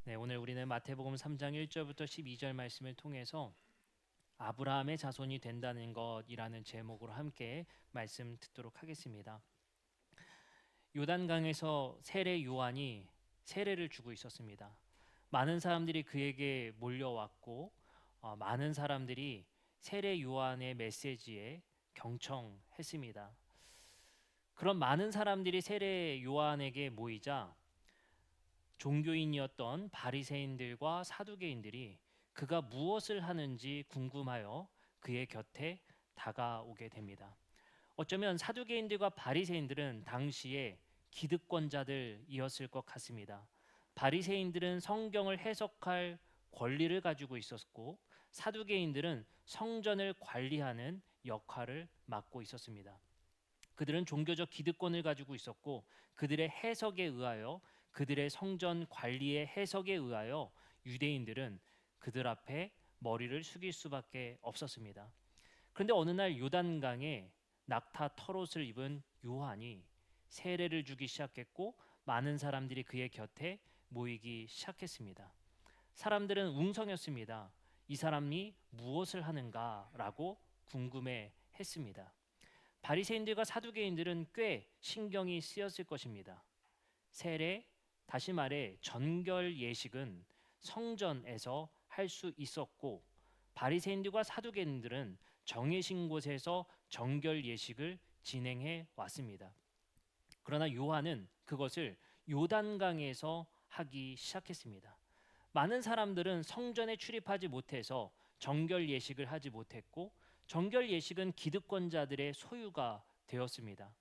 네, 오늘 우리는 마태복음 3장 1절부터 12절 말씀을 통해서 아브라함의 자손이 된다는 것이라는 제목으로 함께 말씀 듣도록 하겠습니다. 요단강에서 세례 요한이 세례를 주고 있었습니다. 많은 사람들이 그에게 몰려왔고 많은 사람들이 세례 요한의 메시지에 경청했습니다. 그런 많은 사람들이 세례 요한에게 모이자 종교인이었던 바리새인들과 사두개인들이 그가 무엇을 하는지 궁금하여 그의 곁에 다가오게 됩니다. 어쩌면 사두개인들과 바리새인들은 당시에 기득권자들이었을 것 같습니다. 바리새인들은 성경을 해석할 권리를 가지고 있었고 사두개인들은 성전을 관리하는 역할을 맡고 있었습니다. 그들은 종교적 기득권을 가지고 있었고 그들의 해석에 의하여 그들의 성전 관리의 해석에 의하여 유대인들은 그들 앞에 머리를 숙일 수밖에 없었습니다. 그런데 어느 날 요단강에 낙타 털옷을 입은 요한이 세례를 주기 시작했고 많은 사람들이 그의 곁에 모이기 시작했습니다. 사람들은 웅성했습니다. 이 사람이 무엇을 하는가라고 궁금해했습니다. 바리새인들과 사두개인들은 꽤 신경이 쓰였을 것입니다. 세례, 다시 말해 전결 예식은 성전에서 할 수 있었고 바리새인들과 사두개인들은 정해진 곳에서 정결 예식을 진행해 왔습니다. 그러나 요한은 그것을 요단강에서 하기 시작했습니다. 많은 사람들은 성전에 출입하지 못해서 정결 예식을 하지 못했고 정결 예식은 기득권자들의 소유가 되었습니다.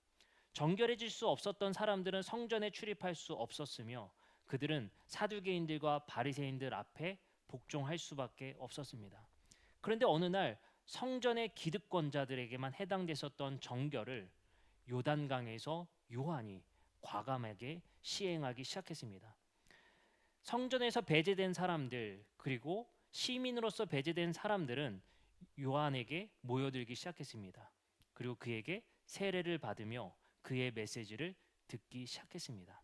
정결해질 수 없었던 사람들은 성전에 출입할 수 없었으며 그들은 사두개인들과 바리새인들 앞에 복종할 수밖에 없었습니다. 그런데 어느 날 성전의 기득권자들에게만 해당됐었던 정결을 요단강에서 요한이 과감하게 시행하기 시작했습니다. 성전에서 배제된 사람들 그리고 시민으로서 배제된 사람들은 요한에게 모여들기 시작했습니다. 그리고 그에게 세례를 받으며 그의 메시지를 듣기 시작했습니다.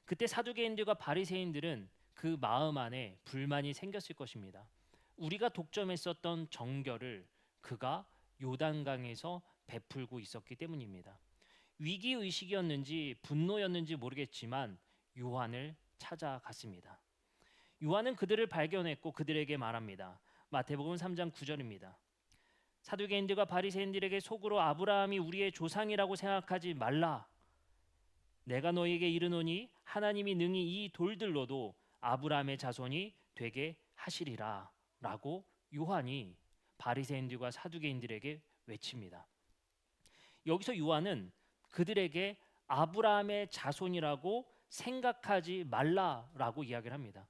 그때 사두개인들과 바리새인들은 그 마음 안에 불만이 생겼을 것입니다. 우리가 독점했었던 정결을 그가 요단강에서 베풀고 있었기 때문입니다. 위기 의식이었는지 분노였는지 모르겠지만 요한을 찾아갔습니다. 요한은 그들을 발견했고 그들에게 말합니다. 마태복음 3장 9절입니다. 사두개인들과 바리새인들에게 속으로 아브라함이 우리의 조상이라고 생각하지 말라. 내가 너희에게 이르노니 하나님이 능히 이 돌들로도 아브라함의 자손이 되게 하시리라 라고 요한이 바리새인들과 사두개인들에게 외칩니다. 여기서 요한은 그들에게 아브라함의 자손이라고 생각하지 말라라고 이야기를 합니다.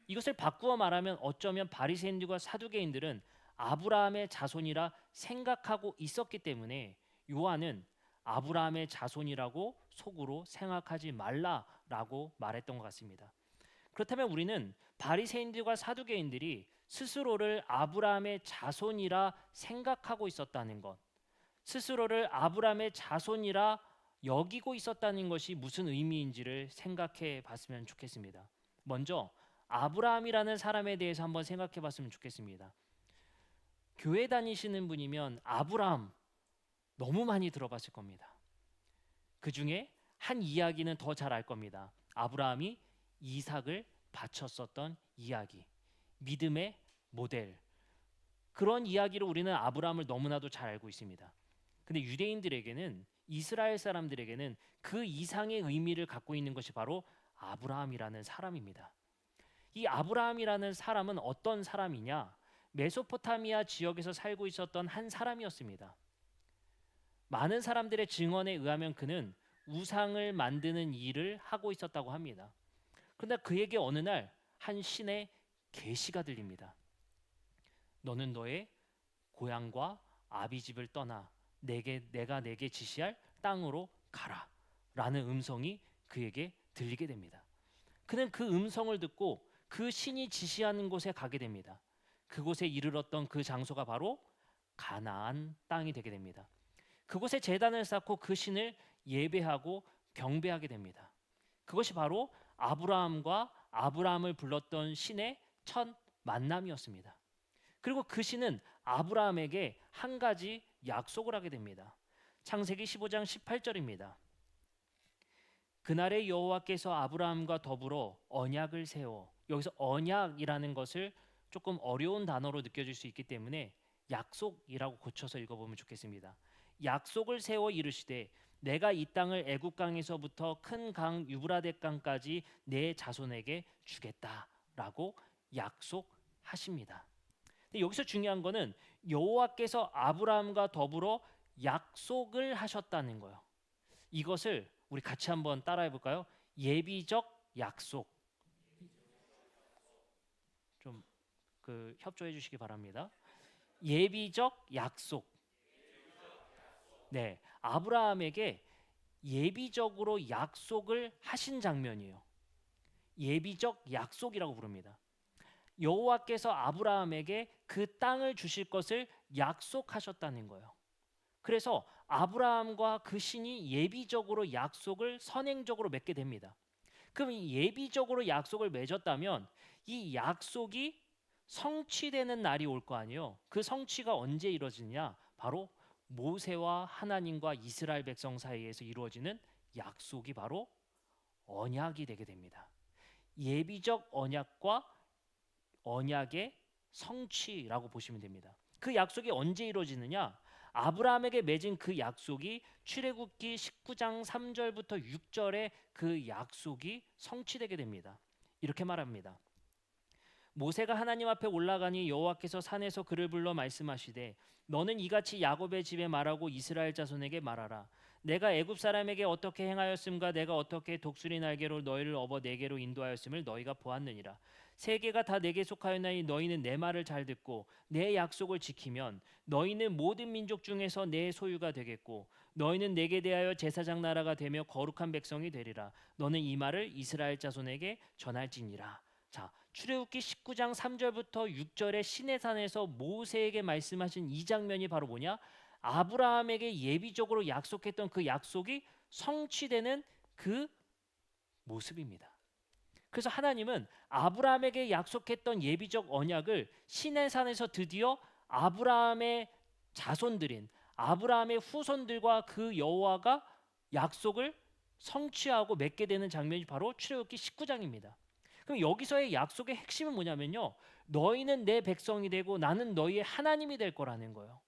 이것을 바꾸어 말하면 어쩌면 바리새인들과 사두개인들은 아브라함의 자손이라 생각하고 있었기 때문에 요한은 아브라함의 자손이라고 속으로 생각하지 말라라고 말했던 것 같습니다. 그렇다면 우리는 바리새인들과 사두개인들이 스스로를 아브라함의 자손이라 생각하고 있었다는 것, 스스로를 아브라함의 자손이라 여기고 있었다는 것이 무슨 의미인지를 생각해 봤으면 좋겠습니다. 먼저 아브라함이라는 사람에 대해서 한번 생각해 봤으면 좋겠습니다. 교회 다니시는 분이면 아브라함 너무 많이 들어봤을 겁니다. 그 중에 한 이야기는 더 잘 알 겁니다. 아브라함이 이삭을 바쳤었던 이야기, 믿음의 모델. 그런 이야기로 우리는 아브라함을 너무나도 잘 알고 있습니다. 근데 유대인들에게는 이스라엘 사람들에게는 그 이상의 의미를 갖고 있는 것이 바로 아브라함이라는 사람입니다. 이 아브라함이라는 사람은 어떤 사람이냐? 메소포타미아 지역에서 살고 있었던 한 사람이었습니다. 많은 사람들의 증언에 의하면 그는 우상을 만드는 일을 하고 있었다고 합니다. 그런데 그에게 어느 날 한 신의 계시가 들립니다. 너는 너의 고향과 아비집을 떠나 내가 내게 지시할 땅으로 가라 라는 음성이 그에게 들리게 됩니다. 그는 그 음성을 듣고 그 신이 지시하는 곳에 가게 됩니다. 그곳에 이르렀던 그 장소가 바로 가나안 땅이 되게 됩니다. 그곳에 제단을 쌓고 그 신을 예배하고 경배하게 됩니다. 그것이 바로 아브라함과 아브라함을 불렀던 신의 첫 만남이었습니다. 그리고 그 신은 아브라함에게 한 가지 약속을 하게 됩니다. 창세기 15장 18절입니다. 그날의 여호와께서 아브라함과 더불어 언약을 세워, 여기서 언약이라는 것을 조금 어려운 단어로 느껴질 수 있기 때문에 약속이라고 고쳐서 읽어보면 좋겠습니다. 약속을 세워 이르시되 내가 이 땅을 애굽 강에서부터 큰 강 유브라데 강까지 내 자손에게 주겠다라고 약속하십니다. 근데 여기서 중요한 거는 여호와께서 아브라함과 더불어 약속을 하셨다는 거예요. 이것을 우리 같이 한번 따라해 볼까요? 예비적 약속. 좀 협조해 주시기 바랍니다. 예비적 약속. 네, 아브라함에게 예비적으로 약속을 하신 장면이에요. 예비적 약속이라고 부릅니다. 여호와께서 아브라함에게 그 땅을 주실 것을 약속하셨다는 거예요. 그래서 아브라함과 그 신이 예비적으로 약속을 선행적으로 맺게 됩니다. 그럼 이 예비적으로 약속을 맺었다면 이 약속이 성취되는 날이 올 거 아니에요. 그 성취가 언제 이루어지냐? 바로 모세와 하나님과 이스라엘 백성 사이에서 이루어지는 약속이 바로 언약이 되게 됩니다. 예비적 언약과 언약의 성취라고 보시면 됩니다. 그 약속이 언제 이루어지느냐? 아브라함에게 맺은 그 약속이 출애굽기 19장 3절부터 6절에 그 약속이 성취되게 됩니다. 이렇게 말합니다. 모세가 하나님 앞에 올라가니 여호와께서 산에서 그를 불러 말씀하시되 너는 이같이 야곱의 집에 말하고 이스라엘 자손에게 말하라. 내가 애굽 사람에게 어떻게 행하였음과 내가 어떻게 독수리 날개로 너희를 업어 내게로 인도하였음을 너희가 보았느니라. 세계가 다 내게 속하였나니 너희는 내 말을 잘 듣고 내 약속을 지키면 너희는 모든 민족 중에서 내 소유가 되겠고 너희는 내게 대하여 제사장 나라가 되며 거룩한 백성이 되리라. 너는 이 말을 이스라엘 자손에게 전할지니라. 자, 출애굽기 19장 3절부터 6절의 시내산에서 모세에게 말씀하신 이 장면이 바로 뭐냐? 아브라함에게 예비적으로 약속했던 그 약속이 성취되는 그 모습입니다. 그래서 하나님은 아브라함에게 약속했던 예비적 언약을 시내산에서 드디어 아브라함의 자손들인 아브라함의 후손들과 그 여호와가 약속을 성취하고 맺게 되는 장면이 바로 출애굽기 19장입니다. 그럼 여기서의 약속의 핵심은 뭐냐면요. 너희는 내 백성이 되고 나는 너희의 하나님이 될 거라는 거예요.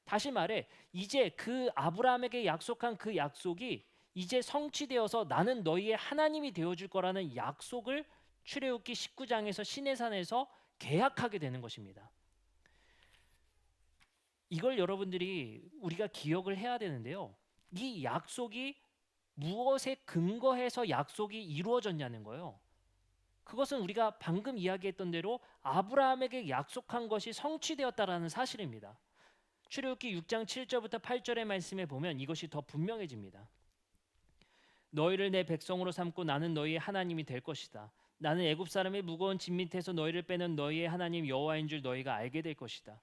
다시 말해 이제 그 아브라함에게 약속한 그 약속이 이제 성취되어서 나는 너희의 하나님이 되어줄 거라는 약속을 출애굽기 19장에서 시내산에서 계약하게 되는 것입니다. 이걸 여러분들이 우리가 기억을 해야 되는데요. 이 약속이 무엇에 근거해서 약속이 이루어졌냐는 거예요. 그것은 우리가 방금 이야기했던 대로 아브라함에게 약속한 것이 성취되었다라는 사실입니다. 출애굽기 6장 7절부터 8절의 말씀에 보면 이것이 더 분명해집니다. 너희를 내 백성으로 삼고 나는 너희의 하나님이 될 것이다. 나는 애굽 사람의 무거운 짐 밑에서 너희를 빼는 너희의 하나님 여호와인 줄 너희가 알게 될 것이다.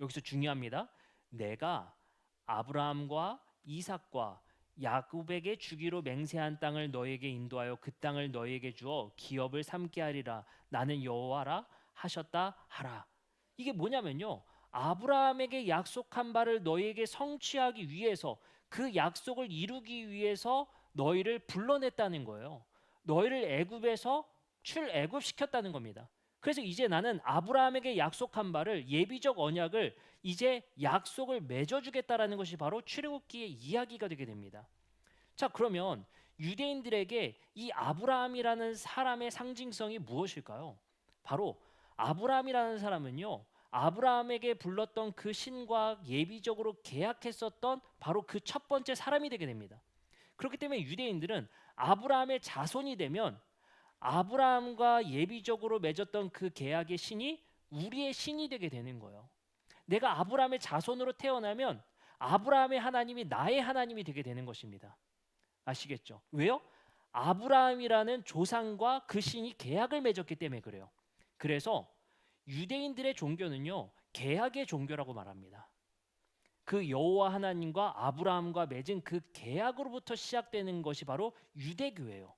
여기서 중요합니다. 내가 아브라함과 이삭과 야곱에게 주기로 맹세한 땅을 너희에게 인도하여 그 땅을 너희에게 주어 기업을 삼게 하리라. 나는 여호와라 하셨다 하라. 이게 뭐냐면요. 아브라함에게 약속한 바를 너희에게 성취하기 위해서 그 약속을 이루기 위해서 너희를 불러냈다는 거예요. 너희를 애굽에서 출애굽시켰다는 겁니다. 그래서 이제 나는 아브라함에게 약속한 바를 예비적 언약을 이제 약속을 맺어주겠다라는 것이 바로 출애굽기의 이야기가 되게 됩니다. 자, 그러면 유대인들에게 이 아브라함이라는 사람의 상징성이 무엇일까요? 바로 아브라함이라는 사람은요. 아브라함에게 불렀던 그 신과 예비적으로 계약했었던 바로 그 첫 번째 사람이 되게 됩니다. 그렇기 때문에 유대인들은 아브라함의 자손이 되면 아브라함과 예비적으로 맺었던 그 계약의 신이 우리의 신이 되게 되는 거예요. 내가 아브라함의 자손으로 태어나면 아브라함의 하나님이 나의 하나님이 되게 되는 것입니다. 아시겠죠? 왜요? 아브라함이라는 조상과 그 신이 계약을 맺었기 때문에 그래요. 그래서 유대인들의 종교는요, 계약의 종교라고 말합니다. 그 여호와 하나님과 아브라함과 맺은 그 계약으로부터 시작되는 것이 바로 유대교예요.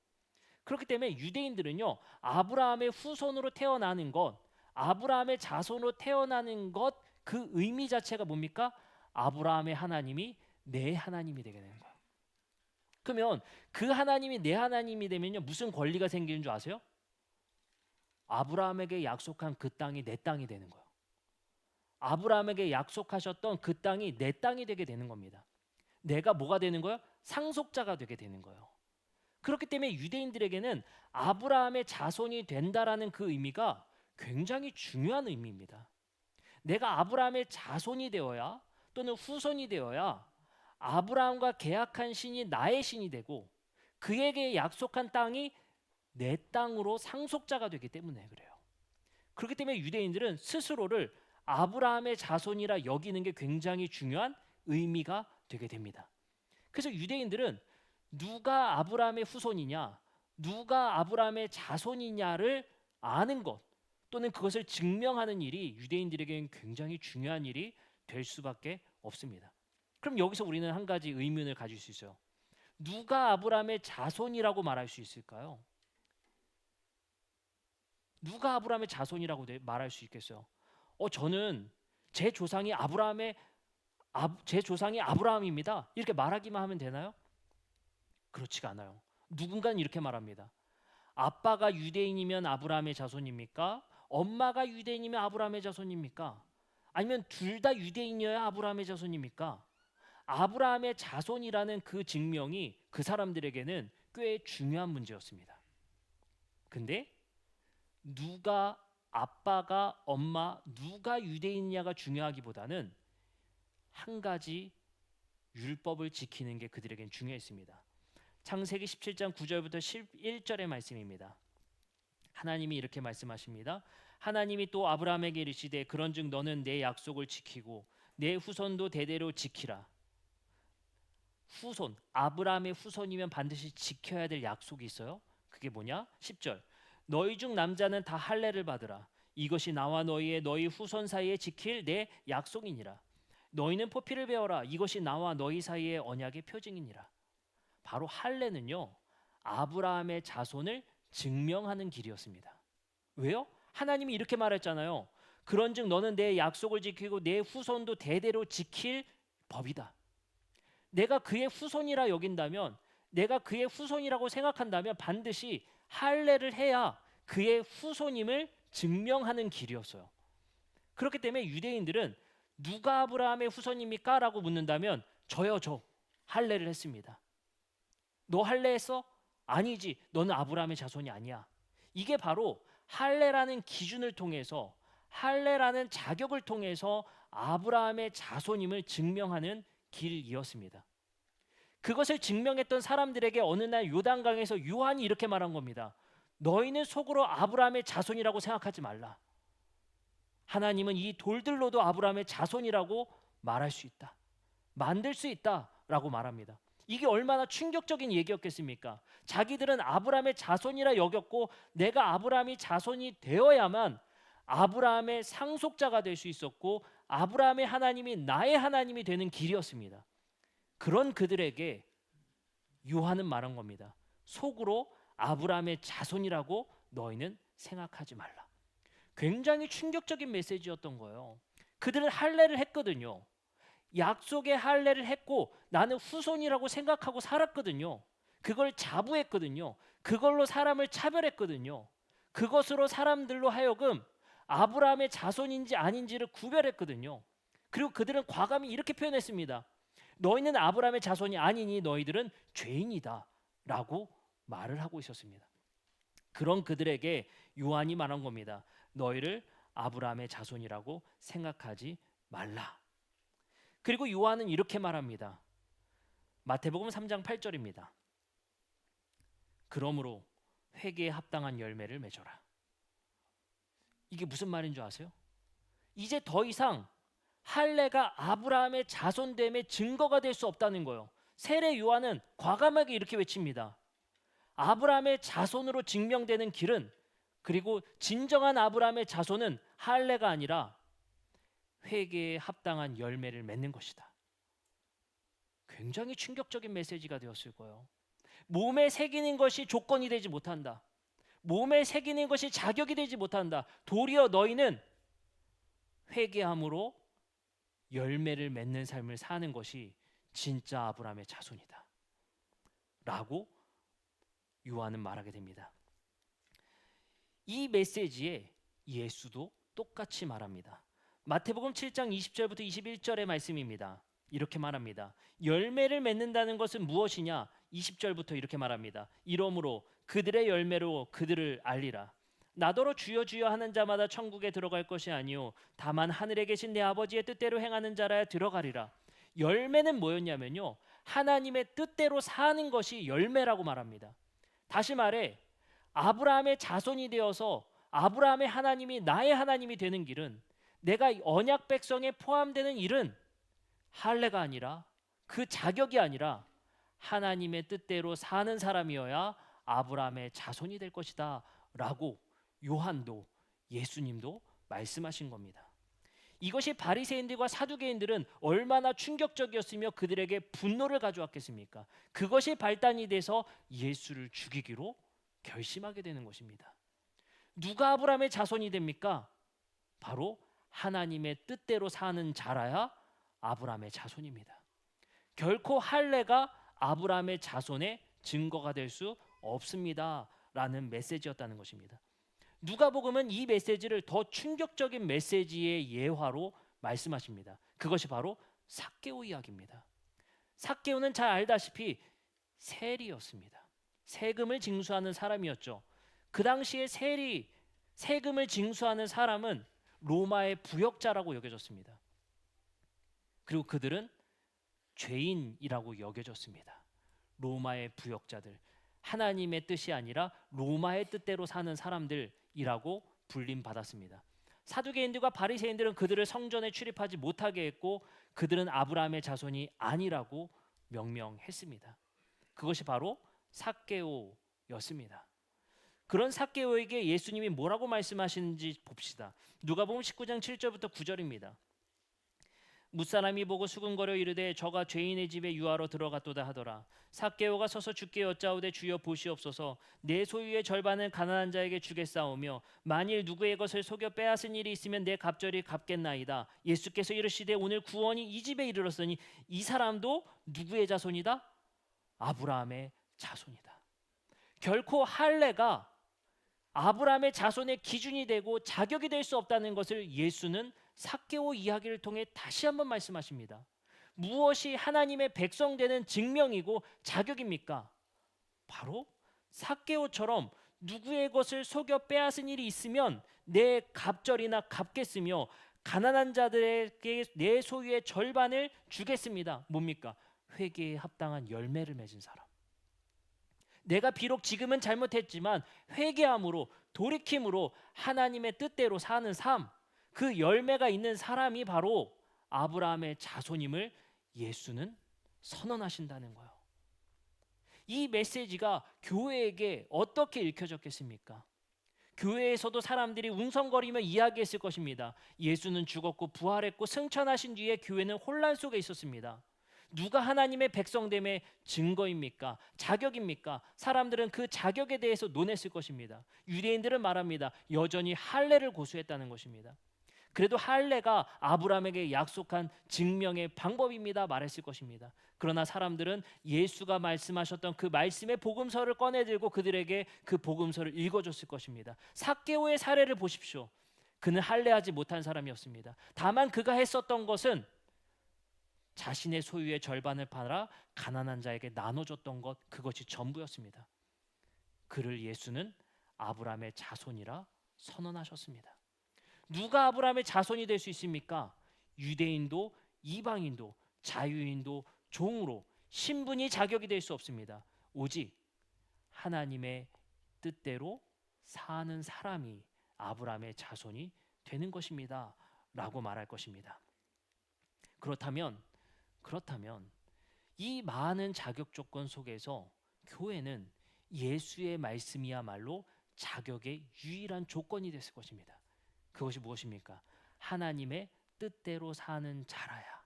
그렇기 때문에 유대인들은요, 아브라함의 후손으로 태어나는 것, 아브라함의 자손으로 태어나는 것, 그 의미 자체가 뭡니까? 아브라함의 하나님이 내 하나님이 되게 되는 거예요. 그러면 그 하나님이 내 하나님이 되면요, 무슨 권리가 생기는 줄 아세요? 아브라함에게 약속한 그 땅이 내 땅이 되는 거예요. 아브라함에게 약속하셨던 그 땅이 내 땅이 되게 되는 겁니다. 내가 뭐가 되는 거예요? 상속자가 되게 되는 거예요. 그렇기 때문에 유대인들에게는 아브라함의 자손이 된다라는 그 의미가 굉장히 중요한 의미입니다. 내가 아브라함의 자손이 되어야, 또는 후손이 되어야 아브라함과 계약한 신이 나의 신이 되고, 그에게 약속한 땅이 내 땅으로 상속자가 되기 때문에 그래요. 그렇기 때문에 유대인들은 스스로를 아브라함의 자손이라 여기는 게 굉장히 중요한 의미가 되게 됩니다. 그래서 유대인들은 누가 아브라함의 후손이냐, 누가 아브라함의 자손이냐를 아는 것, 또는 그것을 증명하는 일이 유대인들에게는 굉장히 중요한 일이 될 수밖에 없습니다. 그럼 여기서 우리는 한 가지 의문을 가질 수 있어요. 누가 아브라함의 자손이라고 말할 수 있을까요? 누가 아브라함의 자손이라고 말할 수 있겠어요? 저는 제 조상이 제 조상이 아브라함입니다. 이렇게 말하기만 하면 되나요? 그렇지가 않아요. 누군가는 이렇게 말합니다. 아빠가 유대인이면 아브라함의 자손입니까? 엄마가 유대인이면 아브라함의 자손입니까? 아니면 둘 다 유대인이어야 아브라함의 자손입니까? 아브라함의 자손이라는 그 증명이 그 사람들에게는 꽤 중요한 문제였습니다. 근데 누가 아빠가 엄마 누가 유대인이냐가 중요하기보다는 한 가지 율법을 지키는 게 그들에겐 중요했습니다. 창세기 17장 9절부터 11절의 말씀입니다. 하나님이 이렇게 말씀하십니다. 하나님이 또 아브라함에게 이르시되 그런즉 너는 내 약속을 지키고 내 후손도 대대로 지키라. 후손, 아브라함의 후손이면 반드시 지켜야 될 약속이 있어요. 그게 뭐냐? 10절. 너희 중 남자는 다 할례를 받으라. 이것이 나와 너희 후손 사이에 지킬 내 약속이니라. 너희는 포피를 베어라. 이것이 나와 너희 사이의 언약의 표징이니라. 바로 할례는요, 아브라함의 자손을 증명하는 길이었습니다. 왜요? 하나님이 이렇게 말했잖아요. 그런즉 너는 내 약속을 지키고 내 후손도 대대로 지킬 법이다. 내가 그의 후손이라 여긴다면, 내가 그의 후손이라고 생각한다면 반드시 할례를 해야 그의 후손임을 증명하는 길이었어요. 그렇기 때문에 유대인들은 누가 아브라함의 후손입니까? 라고 묻는다면 저요, 저 할례를 했습니다. 너 할례했어? 아니지, 너는 아브라함의 자손이 아니야. 이게 바로 할례라는 기준을 통해서, 할례라는 자격을 통해서 아브라함의 자손임을 증명하는 길이었습니다. 그것을 증명했던 사람들에게 어느 날 요단강에서 요한이 이렇게 말한 겁니다. 너희는 속으로 아브라함의 자손이라고 생각하지 말라. 하나님은 이 돌들로도 아브라함의 자손이라고 말할 수 있다, 만들 수 있다라고 말합니다. 이게 얼마나 충격적인 얘기였겠습니까? 자기들은 아브라함의 자손이라 여겼고, 내가 아브라함이 자손이 되어야만 아브라함의 상속자가 될 수 있었고, 아브라함의 하나님이 나의 하나님이 되는 길이었습니다. 그런 그들에게 요한은 말한 겁니다. 속으로 아브라함의 자손이라고 너희는 생각하지 말라. 굉장히 충격적인 메시지였던 거예요. 그들은 할례를 했거든요. 약속의 할례를 했고 나는 후손이라고 생각하고 살았거든요. 그걸 자부했거든요. 그걸로 사람을 차별했거든요. 그것으로 사람들로 하여금 아브라함의 자손인지 아닌지를 구별했거든요. 그리고 그들은 과감히 이렇게 표현했습니다. 너희는 아브라함의 자손이 아니니 너희들은 죄인이다 라고 말을 하고 있었습니다. 그런 그들에게 요한이 말한 겁니다. 너희를 아브라함의 자손이라고 생각하지 말라. 그리고 요한은 이렇게 말합니다. 마태복음 3장 8절입니다. 그러므로 회개에 합당한 열매를 맺어라. 이게 무슨 말인 줄 아세요? 이제 더 이상 할례가 아브라함의 자손됨의 증거가 될 수 없다는 거예요. 세례 요한은 과감하게 이렇게 외칩니다. 아브라함의 자손으로 증명되는 길은, 그리고 진정한 아브라함의 자손은 할례가 아니라 회개에 합당한 열매를 맺는 것이다. 굉장히 충격적인 메시지가 되었을 거예요. 몸에 새기는 것이 조건이 되지 못한다. 몸에 새기는 것이 자격이 되지 못한다. 도리어 너희는 회개함으로 열매를 맺는 삶을 사는 것이 진짜 아브라함의 자손이다 라고 요한은 말하게 됩니다. 이 메시지에 예수도 똑같이 말합니다. 마태복음 7장 20절부터 21절의 말씀입니다. 이렇게 말합니다. 열매를 맺는다는 것은 무엇이냐? 20절부터 이렇게 말합니다. 이러므로 그들의 열매로 그들을 알리라. 나더러 주여 주여 하는 자마다 천국에 들어갈 것이 아니요 다만 하늘에 계신 내 아버지의 뜻대로 행하는 자라야 들어가리라. 열매는 뭐였냐면요, 하나님의 뜻대로 사는 것이 열매라고 말합니다. 다시 말해 아브라함의 자손이 되어서 아브라함의 하나님이 나의 하나님이 되는 길은, 내가 언약 백성에 포함되는 일은 할례가 아니라, 그 자격이 아니라 하나님의 뜻대로 사는 사람이어야 아브라함의 자손이 될 것이다 라고 요한도 예수님도 말씀하신 겁니다. 이것이 바리새인들과 사두개인들은 얼마나 충격적이었으며 그들에게 분노를 가져왔겠습니까? 그것이 발단이 돼서 예수를 죽이기로 결심하게 되는 것입니다. 누가 아브라함의 자손이 됩니까? 바로 하나님의 뜻대로 사는 자라야 아브라함의 자손입니다. 결코 할례가 아브라함의 자손의 증거가 될 수 없습니다 라는 메시지였다는 것입니다. 누가복음은 이 메시지를 더 충격적인 메시지의 예화로 말씀하십니다. 그것이 바로 삭개오 이야기입니다. 삭개오는 잘 알다시피 세리였습니다. 세금을 징수하는 사람이었죠. 그 당시에 세금을 징수하는 사람은 로마의 부역자라고 여겨졌습니다. 그리고 그들은 죄인이라고 여겨졌습니다. 로마의 부역자들, 하나님의 뜻이 아니라 로마의 뜻대로 사는 사람들이라고 불림받았습니다. 사두개인들과 바리새인들은 그들을 성전에 출입하지 못하게 했고 그들은 아브라함의 자손이 아니라고 명명했습니다. 그것이 바로 삭개오였습니다. 그런 삭개오에게 예수님이 뭐라고 말씀하시는지 봅시다. 누가복음 19장 7절부터 9절입니다. 뭇사람이 보고 수군거려 이르되 저가 죄인의 집에 유하러 들어갔도다 하더라. 삭개오가 서서 주께 여짜오되 주여 보시옵소서, 내 소유의 절반을 가난한 자에게 주겠사오며 만일 누구의 것을 속여 빼앗은 일이 있으면 내 갑절이 갚겠나이다. 예수께서 이르시되 오늘 구원이 이 집에 이르렀으니 이 사람도 누구의 자손이다? 아브라함의 자손이다. 결코 할례가 아브라함의 자손의 기준이 되고 자격이 될 수 없다는 것을 예수는 삭개오 이야기를 통해 다시 한번 말씀하십니다. 무엇이 하나님의 백성 되는 증명이고 자격입니까? 바로 삭개오처럼 누구의 것을 속여 빼앗은 일이 있으면 내 갑절이나 갚겠으며 가난한 자들에게 내 소유의 절반을 주겠습니다. 뭡니까? 회개에 합당한 열매를 맺은 사람. 내가 비록 지금은 잘못했지만 회개함으로 돌이킴으로 하나님의 뜻대로 사는 삶, 그 열매가 있는 사람이 바로 아브라함의 자손임을 예수는 선언하신다는 거예요. 이 메시지가 교회에게 어떻게 읽혀졌겠습니까? 교회에서도 사람들이 웅성거리며 이야기했을 것입니다. 예수는 죽었고 부활했고 승천하신 뒤에 교회는 혼란 속에 있었습니다. 누가 하나님의 백성됨의 증거입니까? 자격입니까? 사람들은 그 자격에 대해서 논했을 것입니다. 유대인들은 말합니다. 여전히 할례를 고수했다는 것입니다. 그래도 할례가 아브라함에게 약속한 증명의 방법입니다 말했을 것입니다. 그러나 사람들은 예수가 말씀하셨던 그 말씀의 복음서를 꺼내들고 그들에게 그 복음서를 읽어줬을 것입니다. 삭개오의 사례를 보십시오. 그는 할례하지 못한 사람이었습니다. 다만 그가 했었던 것은 자신의 소유의 절반을 팔아 가난한 자에게 나눠줬던 것, 그것이 전부였습니다. 그를 예수는 아브라함의 자손이라 선언하셨습니다. 누가 아브라함의 자손이 될 수 있습니까? 유대인도 이방인도 자유인도 종으로 신분이 자격이 될 수 없습니다. 오직 하나님의 뜻대로 사는 사람이 아브라함의 자손이 되는 것입니다 라고 말할 것입니다. 그렇다면 이 많은 자격 조건 속에서 교회는 예수의 말씀이야말로 자격의 유일한 조건이 됐을 것입니다. 그것이 무엇입니까? 하나님의 뜻대로 사는 자라야,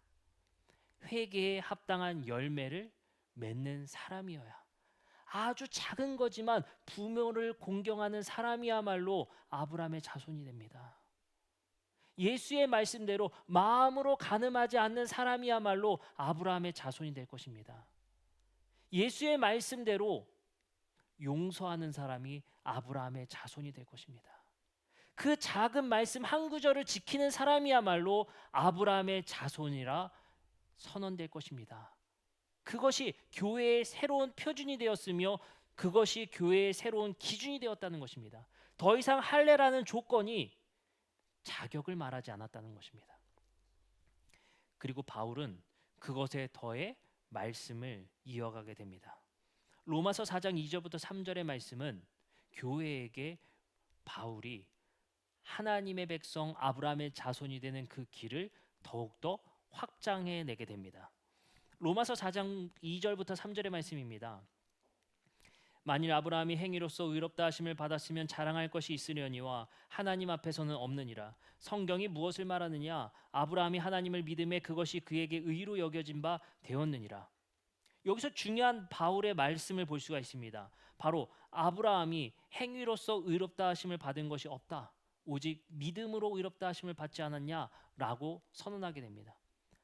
회개에 합당한 열매를 맺는 사람이어야, 아주 작은 거지만 부모를 공경하는 사람이야말로 아브라함의 자손이 됩니다. 예수의 말씀대로 마음으로 간음하지 않는 사람이야말로 아브라함의 자손이 될 것입니다. 예수의 말씀대로 용서하는 사람이 아브라함의 자손이 될 것입니다. 그 작은 말씀 한 구절을 지키는 사람이야말로 아브라함의 자손이라 선언될 것입니다. 그것이 교회의 새로운 표준이 되었으며 그것이 교회의 새로운 기준이 되었다는 것입니다. 더 이상 할례라는 조건이 자격을 말하지 않았다는 것입니다. 그리고 바울은 그것에 더해 말씀을 이어가게 됩니다. 로마서 4장 2절부터 3절의 말씀은 교회에게 바울이 하나님의 백성 아브라함의 자손이 되는 그 길을 더욱더 확장해 내게 됩니다. 로마서 4장 2절부터 3절의 말씀입니다. 만일 아브라함이 행위로서 의롭다 하심을 받았으면 자랑할 것이 있으려니와 하나님 앞에서는 없느니라. 성경이 무엇을 말하느냐? 아브라함이 하나님을 믿음에 그것이 그에게 의로 여겨진 바 되었느니라. 여기서 중요한 바울의 말씀을 볼 수가 있습니다. 바로 아브라함이 행위로서 의롭다 하심을 받은 것이 없다. 오직 믿음으로 의롭다 하심을 받지 않았냐라고 선언하게 됩니다.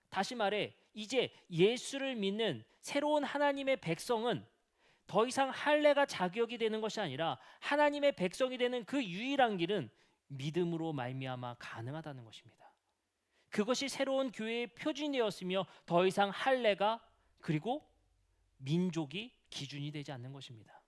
다시 말해 이제 예수를 믿는 새로운 하나님의 백성은 더 이상 할례가 자격이 되는 것이 아니라 하나님의 백성이 되는 그 유일한 길은 믿음으로 말미암아 가능하다는 것입니다. 그것이 새로운 교회의 표준이 되었으며 더 이상 할례가 그리고 민족이 기준이 되지 않는 것입니다.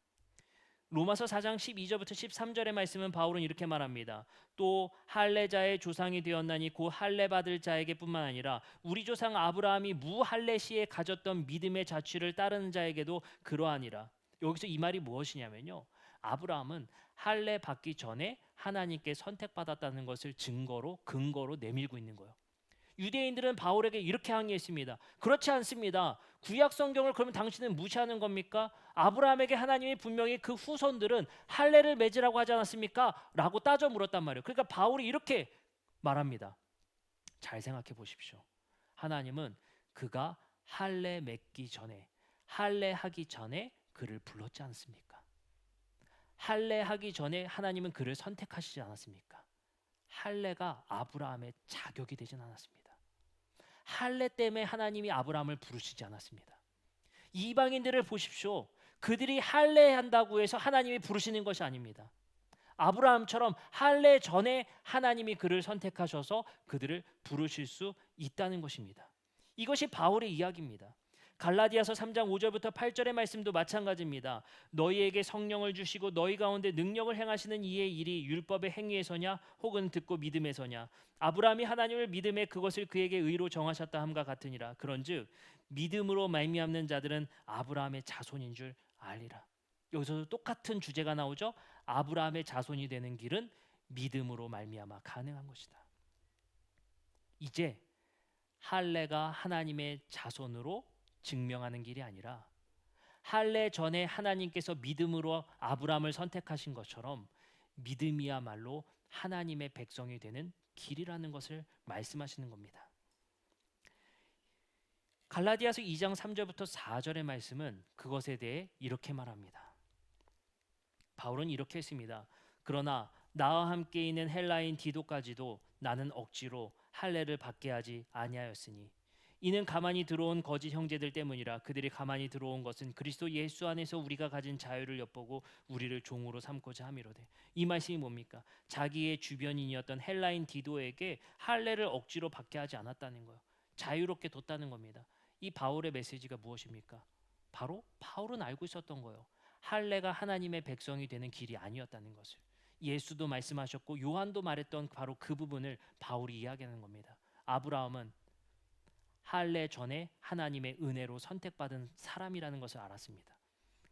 로마서 4장 12절부터 13절의 말씀은 바울은 이렇게 말합니다. 또 할례자의 조상이 되었나니 곧 할례 받을 자에게뿐만 아니라 우리 조상 아브라함이 무할례 시에 가졌던 믿음의 자취를 따르는 자에게도 그러하니라. 여기서 이 말이 무엇이냐면요. 아브라함은 할례 받기 전에 하나님께 선택받았다는 것을 근거로 내밀고 있는 거예요. 유대인들은 바울에게 이렇게 항의했습니다. 그렇지 않습니다. 구약 성경을 그러면 당신은 무시하는 겁니까? 아브라함에게 하나님이 분명히 그 후손들은 할례를 맺으라고 하지 않았습니까? 라고 따져 물었단 말이에요. 그러니까 바울이 이렇게 말합니다. 잘 생각해 보십시오. 하나님은 그가 할례 맺기 전에 할례하기 전에 그를 불렀지 않습니까? 할례하기 전에 하나님은 그를 선택하시지 않았습니까? 할례가 아브라함의 자격이 되진 않았습니다. 할례 때문에 하나님이 아브라함을 부르시지 않았습니다. 이방인들을 보십시오. 그들이 할례한다고 해서 하나님이 부르시는 것이 아닙니다. 아브라함처럼 할례 전에 하나님이 그를 선택하셔서 그들을 부르실 수 있다는 것입니다. 이것이 바울의 이야기입니다. 갈라디아서 3장 5절부터 8절의 말씀도 마찬가지입니다. 너희에게 성령을 주시고 너희 가운데 능력을 행하시는 이의 일이 율법의 행위에서냐 혹은 듣고 믿음에서냐. 아브라함이 하나님을 믿음에 그것을 그에게 의로 정하셨다 함과 같으니라. 그런즉 믿음으로 말미암는 자들은 아브라함의 자손인 줄 알리라. 여기서도 똑같은 주제가 나오죠. 아브라함의 자손이 되는 길은 믿음으로 말미암아 가능한 것이다. 이제 할례가 하나님의 자손으로 증명하는 길이 아니라 할례 전에 하나님께서 믿음으로 아브라함을 선택하신 것처럼 믿음이야말로 하나님의 백성이 되는 길이라는 것을 말씀하시는 겁니다. 갈라디아서 2장 3절부터 4절의 말씀은 그것에 대해 이렇게 말합니다. 바울은 이렇게 했습니다. 그러나 나와 함께 있는 헬라인 디도까지도 나는 억지로 할례를 받게 하지 아니하였으니 이는 가만히 들어온 거짓 형제들 때문이라. 그들이 가만히 들어온 것은 그리스도 예수 안에서 우리가 가진 자유를 엿보고 우리를 종으로 삼고자 함이로되. 이 말씀이 뭡니까? 자기의 주변인이었던 헬라인 디도에게 할례를 억지로 받게 하지 않았다는 거예요. 자유롭게 뒀다는 겁니다. 이 바울의 메시지가 무엇입니까? 바로 바울은 알고 있었던 거예요. 할례가 하나님의 백성이 되는 길이 아니었다는 것을. 예수도 말씀하셨고 요한도 말했던 바로 그 부분을 바울이 이야기하는 겁니다. 아브라함은 할례 전에 하나님의 은혜로 선택받은 사람이라는 것을 알았습니다.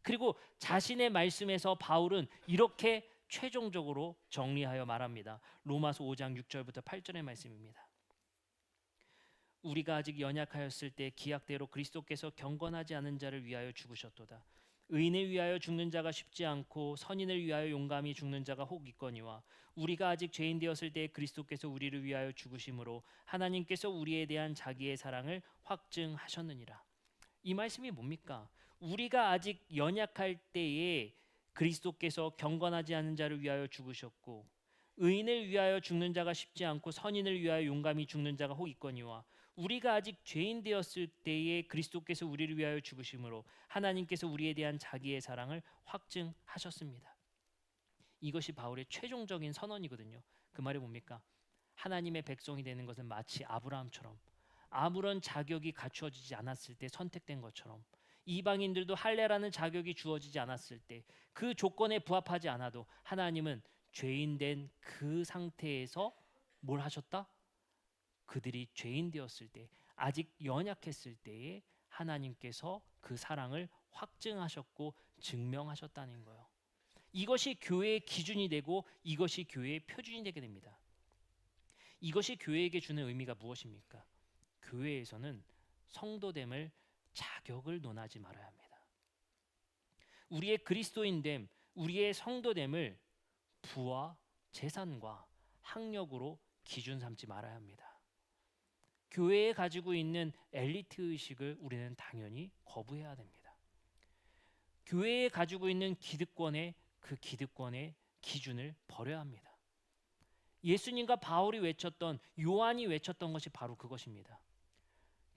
그리고 자신의 말씀에서 바울은 이렇게 최종적으로 정리하여 말합니다. 로마서 5장 6절부터 8절의 말씀입니다. 우리가 아직 연약하였을 때 기약대로 그리스도께서 경건하지 않은 자를 위하여 죽으셨도다. 의인을 위하여 죽는 자가 쉽지 않고 선인을 위하여 용감히 죽는 자가 혹 있거니와 우리가 아직 죄인 되었을 때 그리스도께서 우리를 위하여 죽으심으로 하나님께서 우리에 대한 자기의 사랑을 확증하셨느니라. 이 말씀이 뭡니까? 우리가 아직 연약할 때에 그리스도께서 경건하지 않은 자를 위하여 죽으셨고 의인을 위하여 죽는 자가 쉽지 않고 선인을 위하여 용감히 죽는 자가 혹 있거니와 우리가 아직 죄인 되었을 때에 그리스도께서 우리를 위하여 죽으심으로 하나님께서 우리에 대한 자기의 사랑을 확증하셨습니다. 이것이 바울의 최종적인 선언이거든요. 그 말이 뭡니까? 하나님의 백성이 되는 것은 마치 아브라함처럼 아무런 자격이 갖추어지지 않았을 때 선택된 것처럼 이방인들도 할례라는 자격이 주어지지 않았을 때 그 조건에 부합하지 않아도 하나님은 죄인 된 그 상태에서 뭘 하셨다? 그들이 죄인 되었을 때 아직 연약했을 때에 하나님께서 그 사랑을 확증하셨고 증명하셨다는 거예요. 이것이 교회의 기준이 되고 이것이 교회의 표준이 되게 됩니다. 이것이 교회에게 주는 의미가 무엇입니까? 교회에서는 성도됨을 자격을 논하지 말아야 합니다. 우리의 그리스도인됨, 우리의 성도됨을 부와 재산과 학력으로 기준 삼지 말아야 합니다. 교회에 가지고 있는 엘리트 의식을 우리는 당연히 거부해야 됩니다. 교회에 가지고 있는 기득권의 그 기득권의 기준을 버려야 합니다. 예수님과 바울이 외쳤던, 요한이 외쳤던 것이 바로 그것입니다.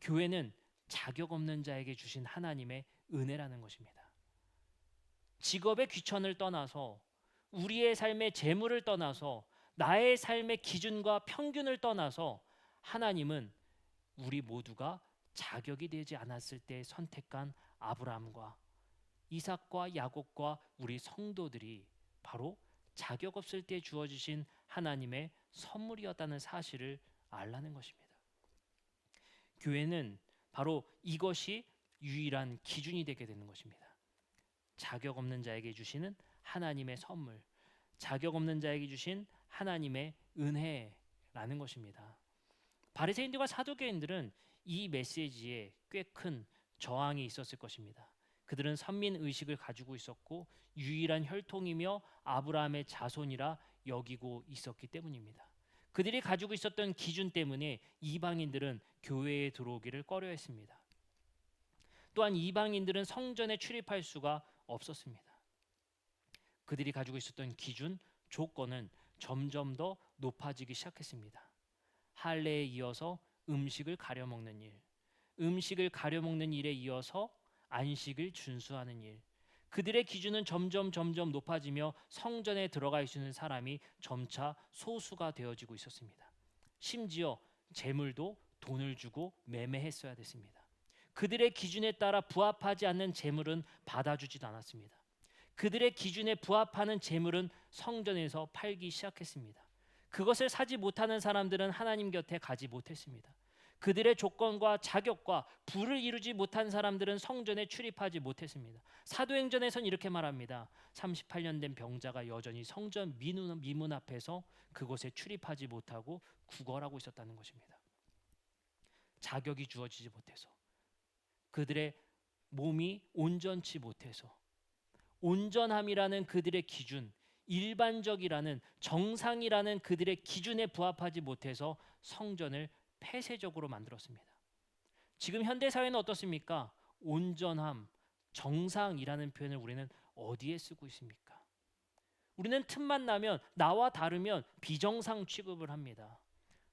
교회는 자격 없는 자에게 주신 하나님의 은혜라는 것입니다. 직업의 귀천을 떠나서 우리의 삶의 재물을 떠나서 나의 삶의 기준과 평균을 떠나서 하나님은 우리 모두가 자격이 되지 않았을 때 선택한 아브라함과 이삭과 야곱과 우리 성도들이 바로 자격 없을 때 주어지신 하나님의 선물이었다는 사실을 알라는 것입니다. 교회는 바로 이것이 유일한 기준이 되게 되는 것입니다. 자격 없는 자에게 주시는 하나님의 선물, 자격 없는 자에게 주신 하나님의 은혜라는 것입니다. 바리새인들과 사두개인들은 이 메시지에 꽤 큰 저항이 있었을 것입니다. 그들은 선민 의식을 가지고 있었고 유일한 혈통이며 아브라함의 자손이라 여기고 있었기 때문입니다. 그들이 가지고 있었던 기준 때문에 이방인들은 교회에 들어오기를 꺼려했습니다. 또한 이방인들은 성전에 출입할 수가 없었습니다. 그들이 가지고 있었던 기준, 조건은 점점 더 높아지기 시작했습니다. 할례에 이어서 음식을 가려 먹는 일, 음식을 가려 먹는 일에 이어서 안식을 준수하는 일. 그들의 기준은 점점 높아지며 성전에 들어갈 수 있는 사람이 점차 소수가 되어지고 있었습니다. 심지어 재물도 돈을 주고 매매했어야 됐습니다. 그들의 기준에 따라 부합하지 않는 재물은 받아주지도 않았습니다. 그들의 기준에 부합하는 재물은 성전에서 팔기 시작했습니다. 그것을 사지 못하는 사람들은 하나님 곁에 가지 못했습니다. 그들의 조건과 자격과 부를 이루지 못한 사람들은 성전에 출입하지 못했습니다. 사도행전에선 이렇게 말합니다. 38년 된 병자가 여전히 성전 미문 앞에서 그곳에 출입하지 못하고 구걸하고 있었다는 것입니다. 자격이 주어지지 못해서, 그들의 몸이 온전치 못해서, 온전함이라는 그들의 기준, 일반적이라는 정상이라는 그들의 기준에 부합하지 못해서 성전을 폐쇄적으로 만들었습니다. 지금 현대 사회는 어떻습니까? 온전함, 정상이라는 표현을 우리는 어디에 쓰고 있습니까? 우리는 틈만 나면 나와 다르면 비정상 취급을 합니다.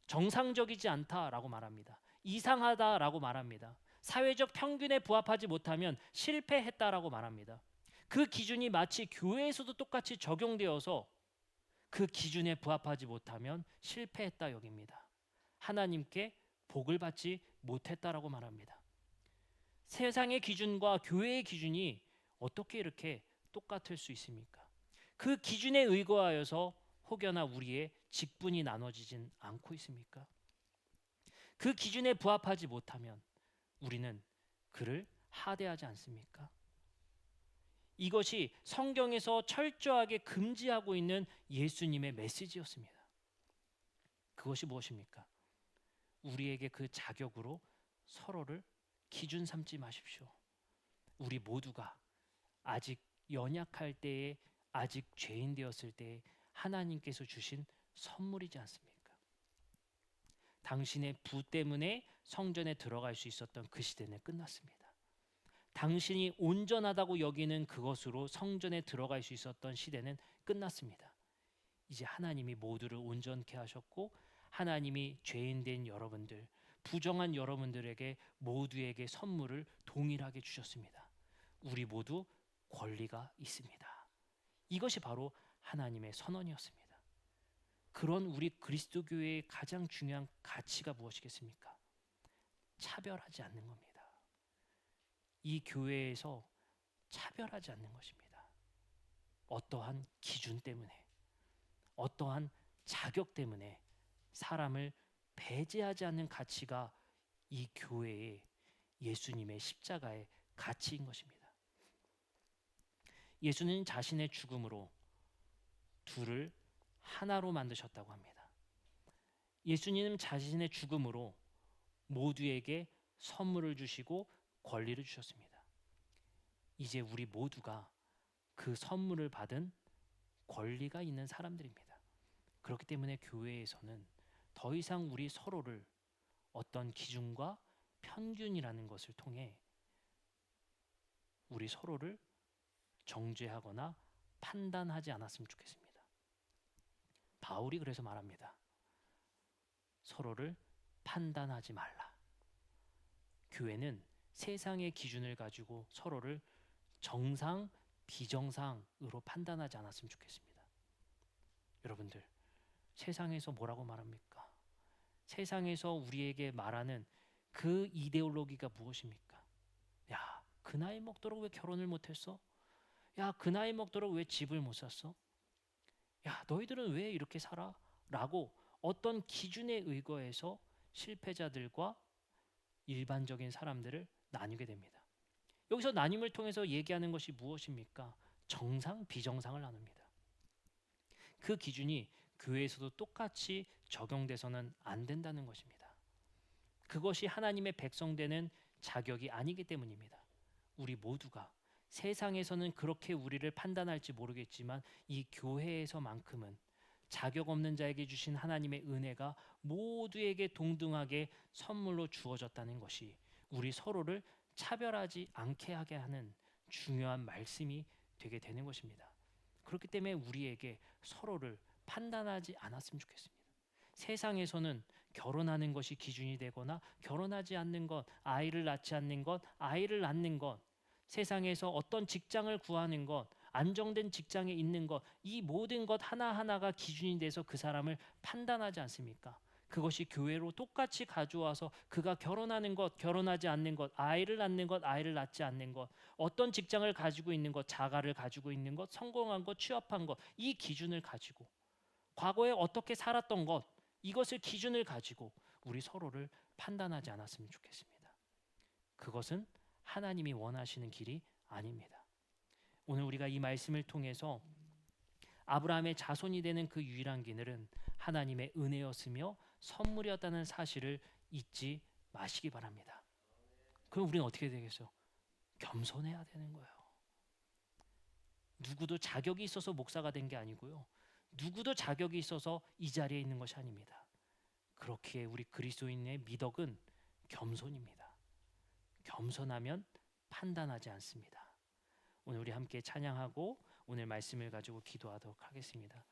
정상적이지 않다라고 말합니다. 이상하다라고 말합니다. 사회적 평균에 부합하지 못하면 실패했다라고 말합니다. 그 기준이 마치 교회에서도 똑같이 적용되어서 그 기준에 부합하지 못하면 실패했다 여깁니다. 하나님께 복을 받지 못했다라고 말합니다. 세상의 기준과 교회의 기준이 어떻게 이렇게 똑같을 수 있습니까? 그 기준에 의거하여서 혹여나 우리의 직분이 나눠지진 않고 있습니까? 그 기준에 부합하지 못하면 우리는 그를 하대하지 않습니까? 이것이 성경에서 철저하게 금지하고 있는 예수님의 메시지였습니다. 그것이 무엇입니까? 우리에게 그 자격으로 서로를 기준 삼지 마십시오. 우리 모두가 아직 연약할 때에, 아직 죄인 되었을 때에 하나님께서 주신 선물이지 않습니까? 당신의 부 때문에 성전에 들어갈 수 있었던 그 시대는 끝났습니다. 당신이 온전하다고 여기는 그것으로 성전에 들어갈 수 있었던 시대는 끝났습니다. 이제 하나님이 모두를 온전케 하셨고 하나님이 죄인된 여러분들, 부정한 여러분들에게 모두에게 선물을 동일하게 주셨습니다. 우리 모두 권리가 있습니다. 이것이 바로 하나님의 선언이었습니다. 그런 우리 그리스도 교회의 가장 중요한 가치가 무엇이겠습니까? 차별하지 않는 겁니다. 이 교회에서 차별하지 않는 것입니다. 어떠한 기준 때문에, 어떠한 자격 때문에 사람을 배제하지 않는 가치가 이 교회의 예수님의 십자가의 가치인 것입니다. 예수는 자신의 죽음으로 둘을 하나로 만드셨다고 합니다. 예수님은 자신의 죽음으로 모두에게 선물을 주시고 권리를 주셨습니다. 이제 우리 모두가 그 선물을 받은 권리가 있는 사람들입니다. 그렇기 때문에 교회에서는 더 이상 우리 서로를 어떤 기준과 편균이라는 것을 통해 우리 서로를 정죄하거나 판단하지 않았으면 좋겠습니다. 바울이 그래서 말합니다. 서로를 판단하지 말라. 교회는 세상의 기준을 가지고 서로를 정상, 비정상으로 판단하지 않았으면 좋겠습니다. 여러분들, 세상에서 뭐라고 말합니까? 세상에서 우리에게 말하는 그 이데올로기가 무엇입니까? 야, 그 나이 먹도록 왜 결혼을 못했어? 야, 그 나이 먹도록 왜 집을 못 샀어? 야, 너희들은 왜 이렇게 살아? 라고 어떤 기준에 의거해서 실패자들과 일반적인 사람들을 나누게 됩니다. 여기서 나눔을 통해서 얘기하는 것이 무엇입니까? 정상, 비정상을 나눕니다. 그 기준이 교회에서도 똑같이 적용돼서는 안 된다는 것입니다. 그것이 하나님의 백성 되는 자격이 아니기 때문입니다. 우리 모두가 세상에서는 그렇게 우리를 판단할지 모르겠지만 이 교회에서만큼은 자격 없는 자에게 주신 하나님의 은혜가 모두에게 동등하게 선물로 주어졌다는 것이 우리 서로를 차별하지 않게 하게 하는 중요한 말씀이 되게 되는 것입니다. 그렇기 때문에 우리에게 서로를 판단하지 않았으면 좋겠습니다. 세상에서는 결혼하는 것이 기준이 되거나 결혼하지 않는 것, 아이를 낳지 않는 것, 아이를 낳는 것, 세상에서 어떤 직장을 구하는 것, 안정된 직장에 있는 것, 이 모든 것 하나하나가 기준이 돼서 그 사람을 판단하지 않습니까? 그것이 교회로 똑같이 가져와서 그가 결혼하는 것, 결혼하지 않는 것, 아이를 낳는 것, 아이를 낳지 않는 것, 어떤 직장을 가지고 있는 것, 자가를 가지고 있는 것, 성공한 것, 취업한 것, 이 기준을 가지고 과거에 어떻게 살았던 것, 이것을 기준을 가지고 우리 서로를 판단하지 않았으면 좋겠습니다. 그것은 하나님이 원하시는 길이 아닙니다. 오늘 우리가 이 말씀을 통해서 아브라함의 자손이 되는 그 유일한 길은 하나님의 은혜였으며 선물이었다는 사실을 잊지 마시기 바랍니다. 그럼 우리는 어떻게 되겠어요? 겸손해야 되는 거예요. 누구도 자격이 있어서 목사가 된 게 아니고요. 누구도 자격이 있어서 이 자리에 있는 것이 아닙니다. 그렇기에 우리 그리스도인의 미덕은 겸손입니다. 겸손하면 판단하지 않습니다. 오늘 우리 함께 찬양하고 오늘 말씀을 가지고 기도하도록 하겠습니다.